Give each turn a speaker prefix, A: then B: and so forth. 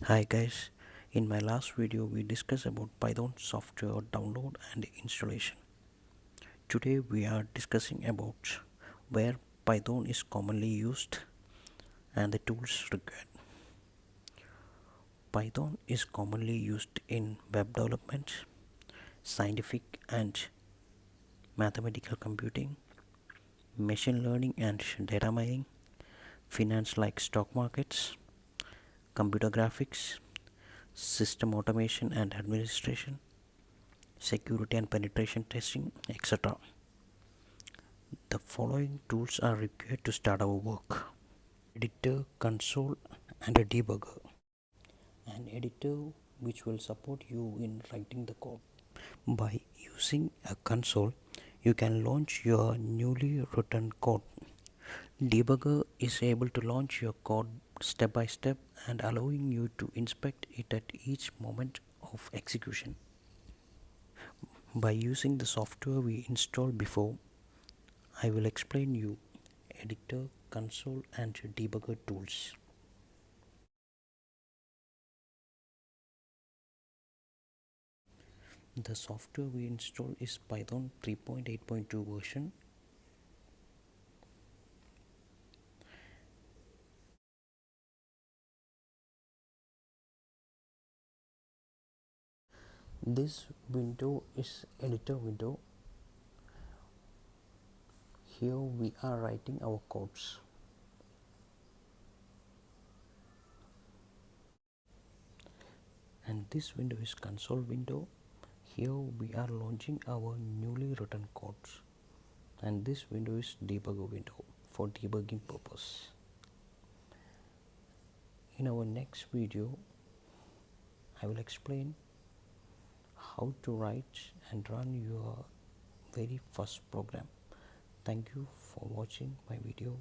A: Hi guys, in my last video we discussed about Python software download and installation. Today we are discussing about where Python is commonly used and the tools required. Python is commonly used in web development, scientific and mathematical computing, machine learning and data mining, finance like stock markets, computer graphics, system automation and administration, security and penetration testing, etc. The following tools are required to start our work: editor, console, and a debugger. An editor which will support you in writing the code. By using a console, you can launch your newly written code. Debugger is able to launch your code step by step and allowing you to inspect it at each moment of execution. By using the software we installed before, I will explain you editor, console and debugger tools. The software we install is Python 3.8.2 version. This window is editor window. Here we are writing our codes. And this window is console window. Here we are launching our newly written codes. And this window is debugger window for debugging purpose. In our next video, I will explain how to write and run your very first program. Thank you for watching my video.